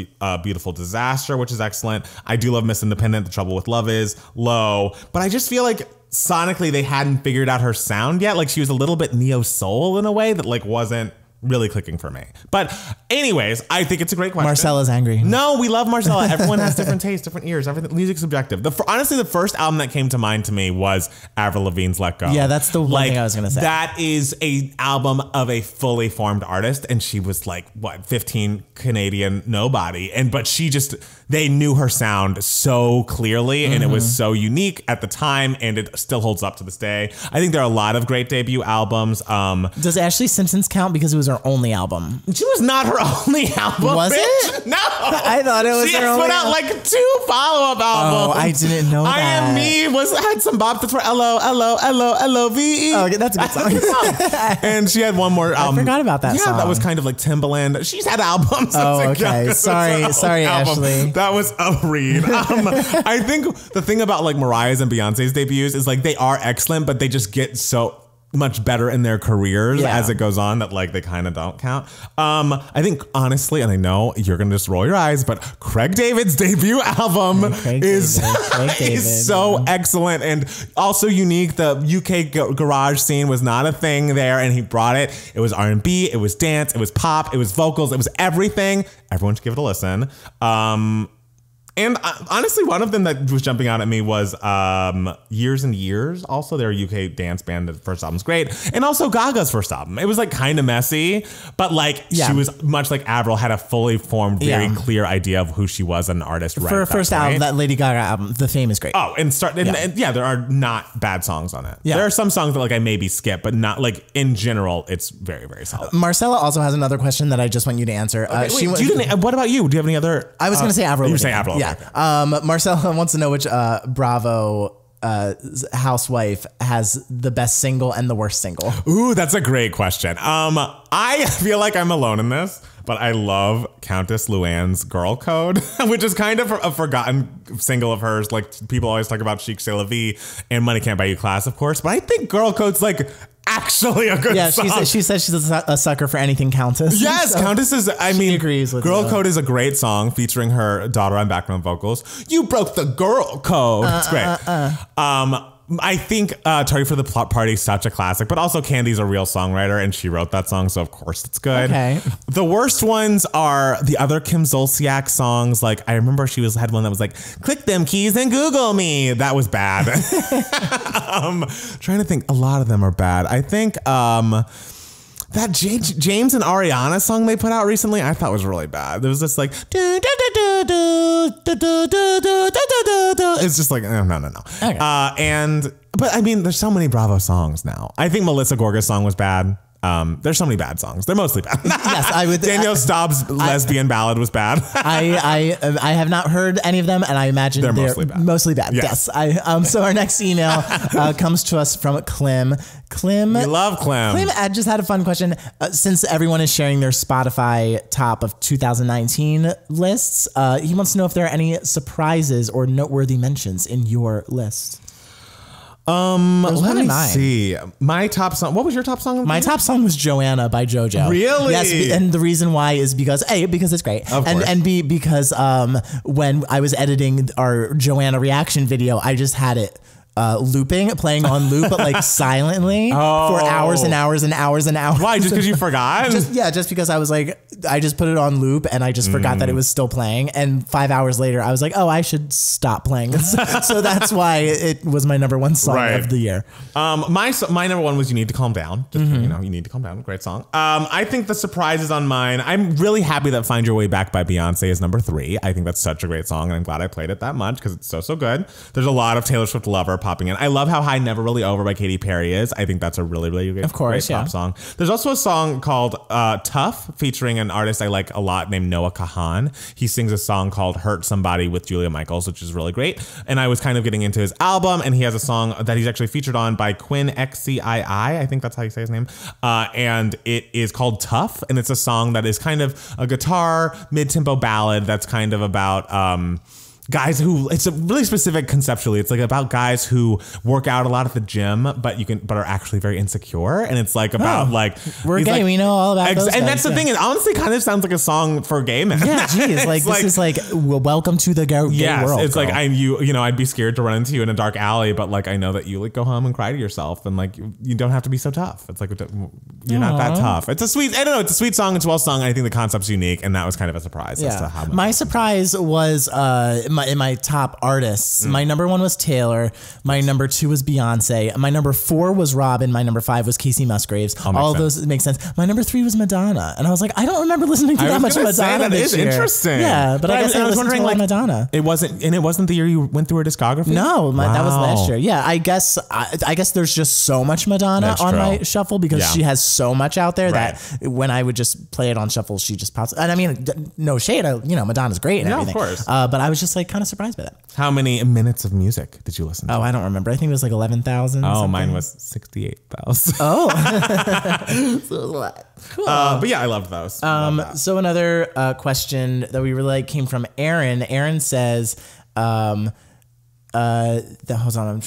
Beautiful Disaster, which is excellent. I do love Miss Independent. The Trouble with Love is low. But I just feel like sonically they hadn't figured out her sound yet. Like she was a little bit neo soul in a way that like wasn't really clicking for me. But anyways, I think it's a great question. Marcella's angry. No, we love Marcella. Everyone has different tastes, different ears. Everything, music's subjective. Honestly, the first album that came to mind to me was Avril Lavigne's Let Go. Yeah, that's the one thing I was going to say. That is a album of a fully formed artist. And she was like, 15, Canadian nobody. But they knew her sound so clearly and it was so unique at the time and it still holds up to this day. I think there are a lot of great debut albums. Does Ashley Simpson's count because it was her only album? She was not her only album. Was it? No. I thought it was she her only put out like 2 follow-up albums. Oh, I didn't know that. I Am Me had some bops that were L-O-L-O-L-O-L-O-V-E. Oh, that's a good song. And she had one more album. I forgot about that song. Yeah, that was kind of like Timbaland. She's had albums. Oh, okay. Sorry, Ashley. That was a read. I think the thing about like Mariah's and Beyonce's debuts is like they are excellent, but they just get so much better in their careers as it goes on that like they kind of don't count. I think honestly, and I know you're gonna just roll your eyes, but Craig David's debut album is so excellent and also unique. The UK garage scene was not a thing there, and he brought it. It was R&B, it was dance, it was pop, it was vocals, it was everything. Everyone should give it a listen. And honestly, one of them that was jumping out at me was Years and Years. Also, their UK dance band. The first album's great. And also Gaga's first album. It was like kind of messy, but like she was much like Avril, had a fully formed, very clear idea of who she was as an artist. For her first album, that Lady Gaga album, The Fame is great. Oh, and there are not bad songs on it. Yeah. There are some songs that like I maybe skip, but not like in general, it's very, very solid. Marcella also has another question that I just want you to answer. Okay, what about you? Do you have any other? I was going to say Avril. You were saying Avril. Yeah. Marcella wants to know which Bravo housewife has the best single and the worst single? Ooh, that's a great question. I feel like I'm alone in this, but I love Countess Luann's Girl Code, which is kind of a forgotten single of hers. Like, people always talk about Chic C'est La Vie and Money Can't Buy You Class, of course, but I think Girl Code's like actually a good song. Yeah, she says she's a sucker for anything Countess. Yes, so Countess is, I mean, agrees with Girl Code is a great song featuring her daughter on background vocals. You broke the girl code. It's great. I think Tardy for the Party is such a classic, but also Candy's a real songwriter and she wrote that song, so of course it's good. Okay. The worst ones are the other Kim Zolciak songs. Like, I remember had one that was like, click them keys and Google me. That was bad. Trying to think, a lot of them are bad. I think that James and Ariana song they put out recently, I thought was really bad. There was this like, it's just like, no. Okay. But I mean, there's so many Bravo songs now. I think Melissa Gorga's song was bad. There's so many bad songs. They're mostly bad. Yes, I would. Danielle Staub's lesbian ballad was bad. I have not heard any of them, and I imagine they're mostly bad. Yes. So our next email comes to us from Clem. Clem, we love Clem. Clem, I just had a fun question. Since everyone is sharing their Spotify top of 2019 lists, he wants to know if there are any surprises or noteworthy mentions in your list. Let me see. My top song. What was your top song? My top song was Joanna by JoJo. Really? Yes. And the reason why is because A, because it's great. Of course. And B, because when I was editing our Joanna reaction video, I just had it playing on loop, but like silently for hours and hours and hours and hours. Why? Just because you forgot? Just because I was like, I just put it on loop and I just forgot that it was still playing. And 5 hours later, I was like, oh, I should stop playing this. So that's why it was my number one song of the year. My number one was You Need to Calm Down. Just, you know, You Need to Calm Down. Great song. I think the surprises on mine, I'm really happy that Find Your Way Back by Beyonce is number 3. I think that's such a great song and I'm glad I played it that much because it's so good. There's a lot of Taylor Swift Lover popping in. I love how High Never Really Over by Katy Perry is. I think that's a really great pop song. There's also a song called Tough featuring an artist I like a lot named Noah Kahan. He sings a song called Hurt Somebody with Julia Michaels, which is really great. And I was kind of getting into his album and he has a song that he's actually featured on by Quinn XCII. I think that's how you say his name. And it is called Tough. And it's a song that is kind of a guitar mid-tempo ballad that's kind of about guys who, it's a really specific conceptually. It's like about guys who work out a lot at the gym, but are actually very insecure. And it's like about we're gay. We know all about those and guys, that's the thing. It honestly kind of sounds like a song for gay men. Yeah, geez, like this is like, well, welcome to the gay world. It's girl. like I'd be scared to run into you in a dark alley, but like I know that you like go home and cry to yourself, and like you don't have to be so tough. It's like you're not that tough. It's a sweet. I don't know. It's a sweet song. It's well sung. I think the concept's unique, and that was kind of a surprise as to how much. My surprise was in my top artists. My number 1 was Taylor. My number 2 was Beyonce. My number 4 was Robin. My number 5 was Casey Musgraves. All of those make sense. My number 3 was Madonna, and I was like, I don't remember listening to that much Madonna this year. Interesting. Yeah, but I guess I was wondering, like, Madonna. It wasn't the year you went through her discography. No, that was last year. Yeah, I guess there's just so much Madonna on my shuffle because she has so much out there that when I would just play it on shuffle, she just pops. And I mean, no shade. Madonna's great and everything. Of course. But I was just like kind of surprised by that. How many minutes of music did you listen to? Oh, I don't remember. I think it was like 11,000. Oh, mine was 68,000. Oh, so it was a lot. Cool. But yeah, I loved those. So another question that we really like came from Aaron. Aaron says, hold on,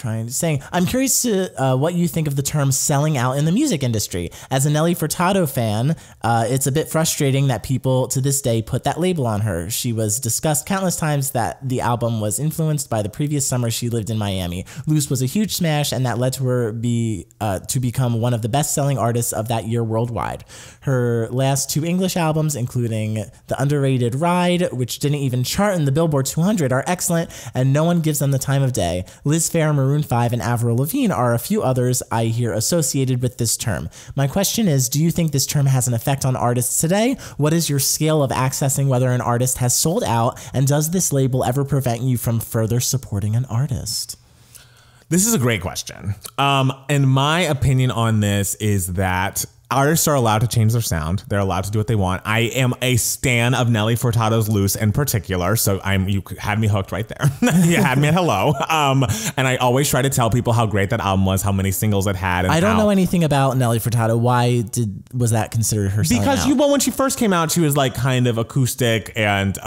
I'm curious to what you think of the term selling out in the music industry. As a Nelly Furtado fan, it's a bit frustrating that people to this day put that label on her. She was discussed countless times that the album was influenced by the previous summer she lived in Miami. Loose was a huge smash, and that led to her to become one of the best-selling artists of that year worldwide. Her last 2 English albums, including the underrated Ride, which didn't even chart in the Billboard 200, are excellent, and no one gives them the time of day. Liz Phair, Maroon 5, and Avril Lavigne are a few others I hear associated with this term. My question is, do you think this term has an effect on artists today? What is your scale of accessing whether an artist has sold out, and does this label ever prevent you from further supporting an artist? This is a great question. And my opinion on this is that artists are allowed to change their sound. They're allowed to do what they want. I am a stan of Nelly Furtado's Loose in particular. So you had me hooked right there. You had me at hello. And I always try to tell people how great that album was, how many singles it had. And I don't know anything about Nelly Furtado. Why was that considered her selling because out? when she first came out, she was like kind of acoustic and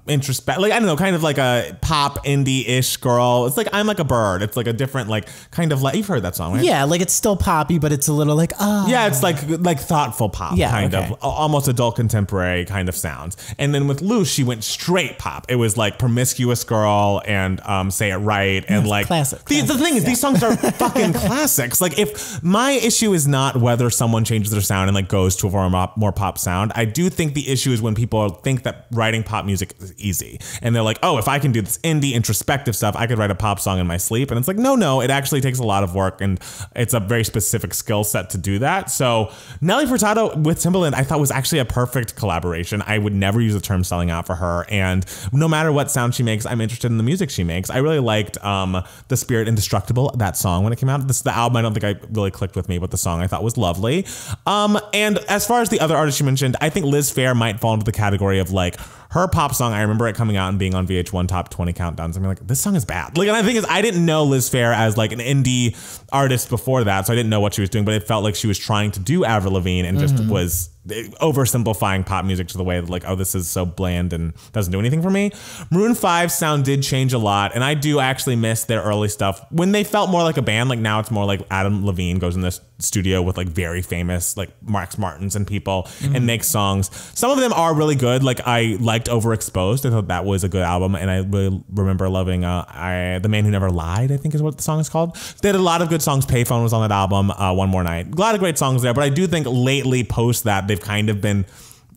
introspective. Like, I don't know, kind of like a pop indie-ish girl. It's like I'm Like a Bird. It's like a different, like, kind of like, you've heard that song, right? Yeah, like it's still poppy, but it's a little like, yeah, it's like thoughtful pop, kind of almost adult contemporary kind of sounds. And then with Loose, she went straight pop. It was like Promiscuous Girl and Say It Right and like classic. The thing is, these songs are fucking classics. Like, if my issue is not whether someone changes their sound and like goes to a more pop sound, I do think the issue is when people think that writing pop music is easy and they're like, oh, if I can do this indie introspective stuff, I could write a pop song in my sleep. And it's like, no, it actually takes a lot of work and it's a very specific skill set to do that. So Nelly Furtado with Timbaland, I thought was actually a perfect collaboration. I would never use the term selling out for her. And no matter what sound she makes, I'm interested in the music she makes. I really liked The Spirit Indestructible, that song when it came out. The album, I don't think I really clicked with me, but the song I thought was lovely. And as far as the other artists you mentioned, I think Liz Phair might fall into the category of like, her pop song, I remember it coming out and being on VH1 Top 20 countdowns. I'm like, this song is bad. Like, and the thing is, I didn't know Liz Phair as like an indie artist before that, so I didn't know what she was doing, but it felt like she was trying to do Avril Lavigne and just was oversimplifying pop music to the way that like, oh, this is so bland and doesn't do anything for me. Maroon 5's sound did change a lot, and I do actually miss their early stuff when they felt more like a band. Like now it's more like Adam Levine goes in this studio with like very famous like Max Martins and people and makes songs. Some of them are really good. Like I liked Overexposed. I thought that was a good album, and I really remember loving The Man Who Never Lied, I think is what the song is called. They had a lot of good songs. Payphone was on that album. One More Night. A lot of great songs there, but I do think lately post that they've kind of been,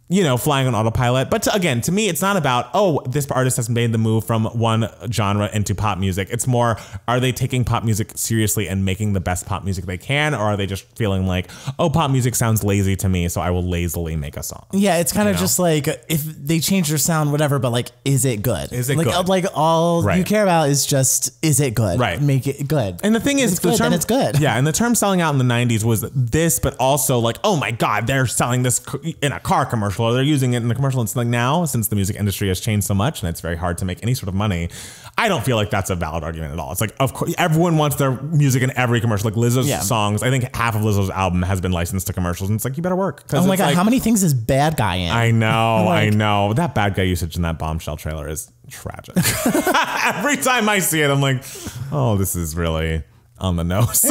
you know, flying on autopilot. But again, to me, it's not about, oh, this artist has made the move from one genre into pop music. It's more, are they taking pop music seriously and making the best pop music they can? Or are they just feeling like, oh, pop music sounds lazy to me, so I will lazily make a song? Yeah, it's kind of just like, if they change their sound, whatever, but like, is it good? Is it like, good? Like all you care about is just, is it good? Right. Make it good. And the thing is, the term, then it's good. Yeah, and the term selling out in the 90s was this, but also like, oh my God, they're selling this in a car commercial, or they're using it in the commercial. It's like now, since the music industry has changed so much and it's very hard to make any sort of money, I don't feel like that's a valid argument at all. It's like, of course, everyone wants their music in every commercial. Like Lizzo's songs, I think half of Lizzo's album has been licensed to commercials, and it's like, you better work. Oh my God, like, how many things is Bad Guy in? I know, like, I know. That Bad Guy usage in that Bombshell trailer is tragic. Every time I see it, I'm like, oh, this is really on the nose.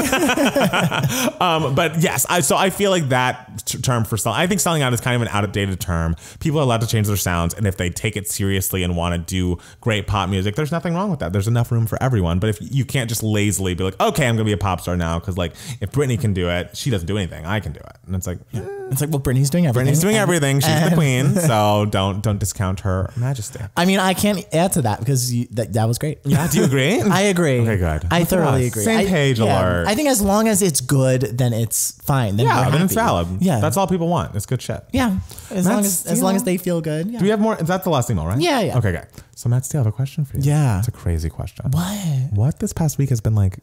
But yes, so I feel like that term for selling, I think selling out is kind of an outdated term. People are allowed to change their sounds, and if they take it seriously and want to do great pop music, there's nothing wrong with that. There's enough room for everyone. But if you can't just lazily be like, okay, I'm gonna be a pop star now, because like if Britney can do it, she doesn't do anything, I can do it. And it's like, it's like, well, Britney's doing everything. Britney's doing everything. She's the queen, so don't discount her majesty. I mean, I can't add to that because that was great. Yeah, do you agree? I agree. Okay, good. I thoroughly agree. Same page alert. I think as long as it's good, then it's fine. Then then it's valid. Yeah, that's all people want. It's good shit. Yeah, as long as they feel good. Yeah. Do we have more? Is that the last email, right? Yeah, yeah. Okay, good. So Matt, still have a question for you. Yeah, it's a crazy question. What this past week has been like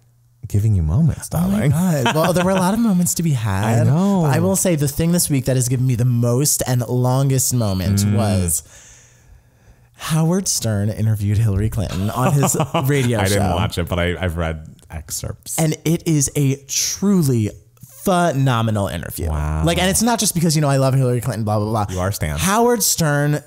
giving you moments, darling? Oh my God. Well, there were a lot of moments to be had. I know. I will say the thing this week that has given me the most and longest moment was Howard Stern interviewed Hillary Clinton on his radio show. I didn't watch it, but I've read excerpts. And it is a truly phenomenal interview. Wow. Like, and it's not just because, you know, I love Hillary Clinton, blah, blah, blah. You are Stan. Howard Stern,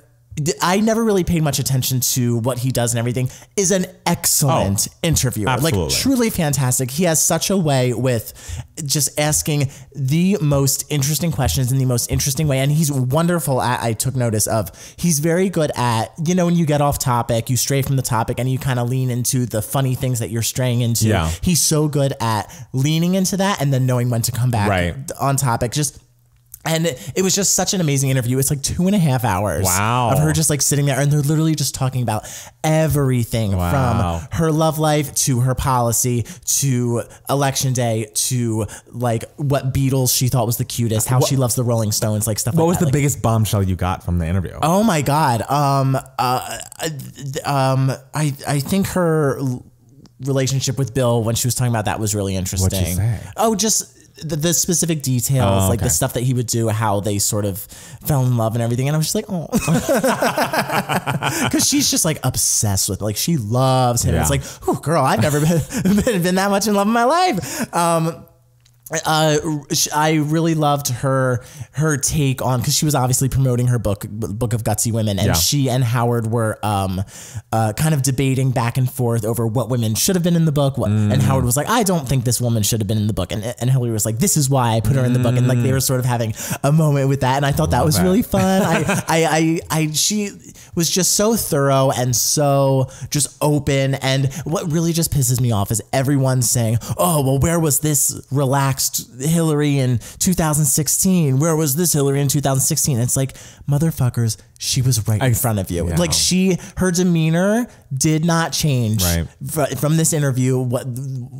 I never really paid much attention to what he does and everything, is an excellent interviewer. Absolutely. Like, truly fantastic. He has such a way with just asking the most interesting questions in the most interesting way. And he's wonderful at, I took notice of, he's very good at, you know, when you get off topic, you stray from the topic and you kind of lean into the funny things that you're straying into. Yeah. He's so good at leaning into that and then knowing when to come back on topic. And it was just such an amazing interview. It's like 2.5 hours of her just like sitting there, and they're literally just talking about everything from her love life to her policy to election day to like what Beatles she thought was the cutest, how she loves the Rolling Stones, like stuff like that. What was the biggest bombshell you got from the interview? Oh my God. I think her relationship with Bill when she was talking about that was really interesting. What'd she say? Oh, just the specific details, like the stuff that he would do, how they sort of fell in love and everything. And I was just like, oh, because she's just like obsessed with, like, she loves him. It's like, oh, girl, I've never been that much in love in my life. I really loved her take on, because she was obviously promoting her book of Gutsy Women, and she and Howard were kind of debating back and forth over what women should have been in the book. And Howard was like, I don't think this woman should have been in the book, and Hillary was like, this is why I put her in the book, and like they were sort of having a moment with that, and I thought that was really fun. She was just so thorough and so just open, and what really just pisses me off is everyone saying, oh, well, where was this relaxed Hillary in 2016? Where was this Hillary in 2016? It's like, motherfuckers, she was right in front of you. Like, her demeanor did not change from this interview,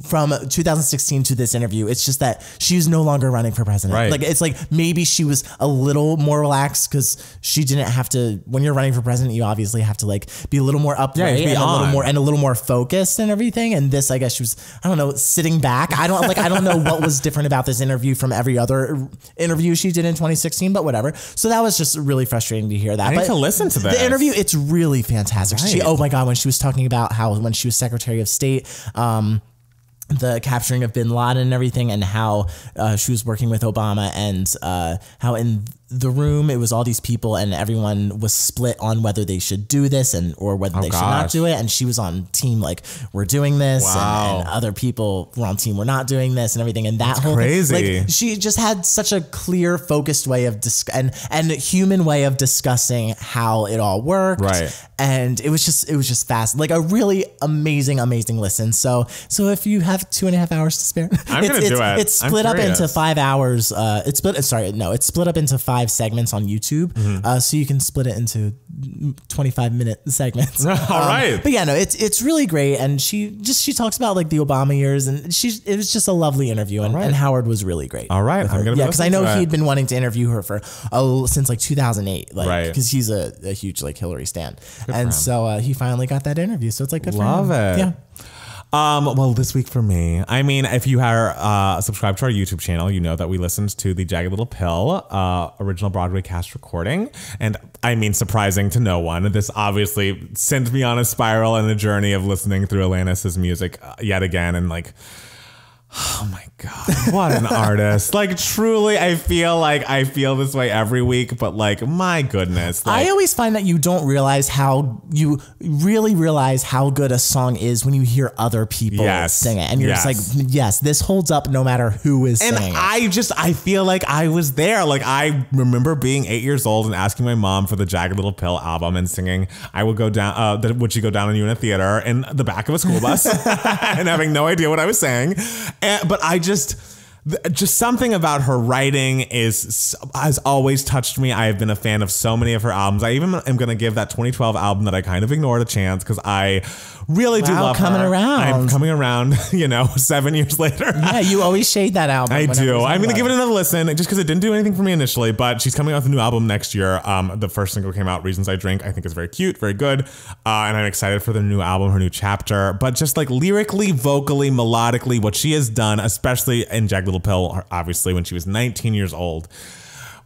from 2016 to this interview. It's just that she's no longer running for president. Like, it's like maybe she was a little more relaxed, because she didn't have to, when you're running for president, you obviously have to like be a little more upright and a little more focused and everything. And this, I guess she was, I don't know, sitting back. I don't know what was different about this interview from every other interview she did in 2016, but whatever. So that was just really frustrating to hear that. I need to listen to this. The interview, it's really fantastic. Oh my God, when she was talking about how when she was Secretary of State, the capturing of bin Laden and everything, and how she was working with Obama, and how in the room it was all these people and everyone was split on whether they should do this or whether they should not do it, and she was on team like, we're doing this, and other people were on team, we're not doing this, and everything, and that whole crazy thing, like, she just had such a clear, focused way of and human way of discussing how it all worked, and it was just fast, like a really amazing listen. So if you have 2.5 hours to spare, I'm gonna do it. It's split up into 5 hours. It's split up into 5 segments on YouTube, so you can split it into 25-minute segments. All right. But yeah, no, it's really great, and she talks about like the Obama years, and it was just a lovely interview, and Howard was really great. All right, I'm gonna because I know he'd been wanting to interview her for since like 2008, like because he's a huge like Hillary stan, and so he finally got that interview. So it's like good for him. Love it. Yeah. Well, this week for me, I mean, if you are subscribed to our YouTube channel, you know that we listened to the Jagged Little Pill original Broadway cast recording. And I mean, surprising to no one, this obviously sent me on a spiral and a journey of listening through Alanis' music yet again. And like, oh my God, what an artist. Like, truly, I feel this way every week, but like, my goodness. Like, I always find that you don't realize you really realize how good a song is when you hear other people sing it. And you're just like, yes, this holds up no matter who is singing it. I feel like I was there. Like, I remember being 8 years old and asking my mom for the Jagged Little Pill album and singing, I would go down, would she go down on you in a theater in the back of a school bus and having no idea what I was saying. But I just something about her writing has always touched me. I have been a fan of so many of her albums. I even am going to give that 2012 album that I kind of ignored a chance, because I really do love coming her. Around. I'm coming around, 7 years later. Yeah, you always shade that album. I do. I'm going to give it another listen, just because it didn't do anything for me initially, but she's coming out with a new album next year. The first single came out, Reasons I Drink. I think it's very cute, very good. And I'm excited for the new album, her new chapter. But just like lyrically, vocally, melodically, what she has done, especially in Jagged Little Pill, obviously when she was 19 years old,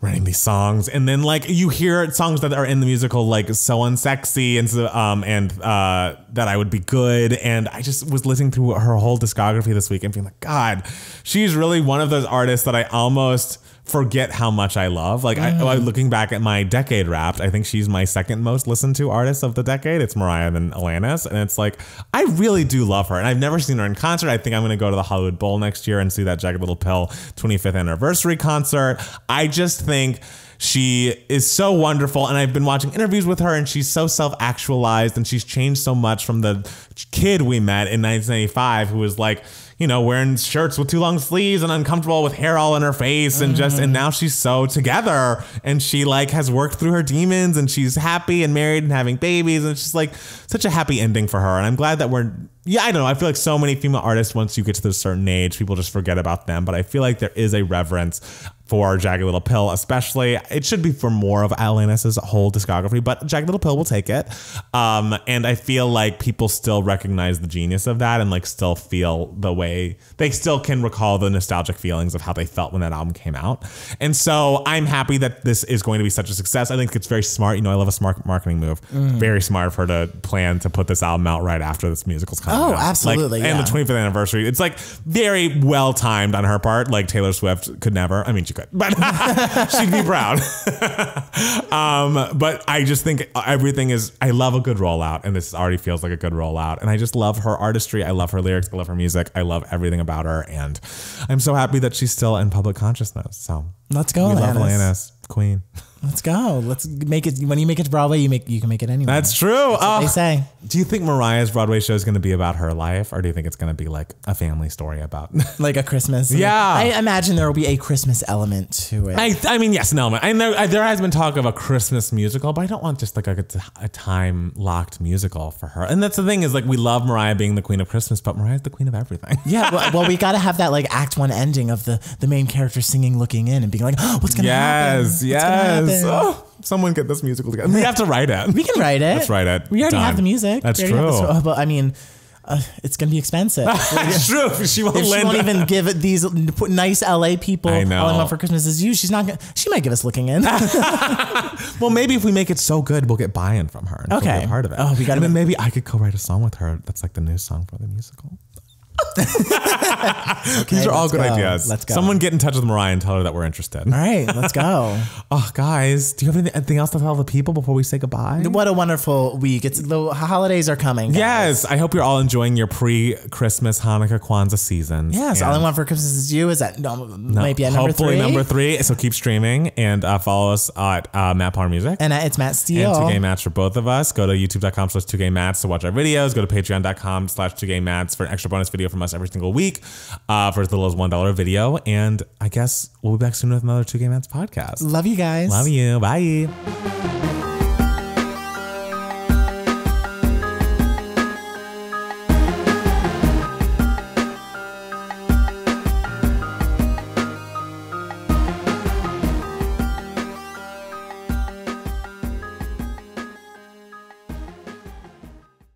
writing these songs, and then like you hear songs that are in the musical like So Unsexy and That I Would Be Good, and I just was listening through her whole discography this week and being like, God, she's really one of those artists that I almost forget how much I love. Like looking back at my decade Wrapped, I think she's my second most listened to artist of the decade. It's Mariah, then Alanis, and it's like I really do love her, and I've never seen her in concert. I think I'm going to go to the Hollywood Bowl next year and see that Jagged Little Pill 25th anniversary concert. I just think she is so wonderful, and I've been watching interviews with her, and she's so self-actualized, and she's changed so much from the kid we met in 1995 who was like, wearing shirts with too long sleeves and uncomfortable with hair all in her face, and and now she's so together, and she like has worked through her demons, and she's happy and married and having babies, and it's just like such a happy ending for her. And I'm glad that we're, Yeah, I don't know. I feel like so many female artists, once you get to a certain age, people just forget about them. But I feel like there is a reverence for Jagged Little Pill, especially. It should be for more of Alanis' whole discography, but Jagged Little Pill will take it. And I feel like people still recognize the genius of that and like still feel the way they still can recall the nostalgic feelings of how they felt when that album came out. And so I'm happy that this is going to be such a success. I think it's very smart. You know, I love a smart marketing move. Very smart of her to plan to put this album out right after this musical's coming out. Oh, absolutely. Like, and the 25th anniversary. It's like very well timed on her part. Like Taylor Swift could never. I mean, she could, but she'd be proud. But I just think everything is, I love a good rollout, and this already feels like a good rollout. And I just love her artistry. I love her lyrics. I love her music. I love everything about her. And I'm so happy that she's still in public consciousness. So let's go, we love Alanis, queen. Let's go. Let's make it. When you make it to Broadway, you can make it anywhere. That's true. That's what they say. Do you think Mariah's Broadway show is going to be about her life, or do you think it's going to be like a family story about like a Christmas? Yeah, I imagine there will be a Christmas element to it. I mean, yes, an element. I know there has been talk of a Christmas musical, but I don't want just like a time locked musical for her. And that's the thing is like we love Mariah being the queen of Christmas, but Mariah's the queen of everything. Yeah. Well, we got to have that like Act 1 ending of the main character singing, looking in, and being like, oh, what's going to happen? Yes. Oh, someone get this musical together. We have to write it. We can write it. Let's write it. We already have the music. That's true. But I mean, it's going to be expensive. That's true. She won't even give it these nice LA people. I know. All I want for Christmas is you. She's not gonna, she might give us looking in. Well, maybe if we make it so good, we'll get buy-in from her. And okay. She'll be a part of it. Oh, we got. And then maybe I could co-write a song with her. That's like the new song for the musical. Okay, these are all good ideas. Let's go. Someone get in touch with Mariah and tell her that we're interested. All right, let's go. Oh, guys, do you have anything else to tell the people before we say goodbye? What a wonderful week. The holidays are coming, guys. Yes, I hope you're all enjoying your pre-Christmas Hanukkah Kwanzaa seasons. Yes, All I Want for Christmas Is You is might be at number 3. Hopefully number 3. So keep streaming and follow us at Matt Palmer Music. And it's Matt Steele. And 2Gay Mats for both of us. Go to youtube.com/2gaymats to watch our videos. Go to patreon.com/2gaymats for an extra bonus video from us every single week for as little as $1 video. And I guess we'll be back soon with another 2Gay Mats podcast. Love you guys. Love you. Bye.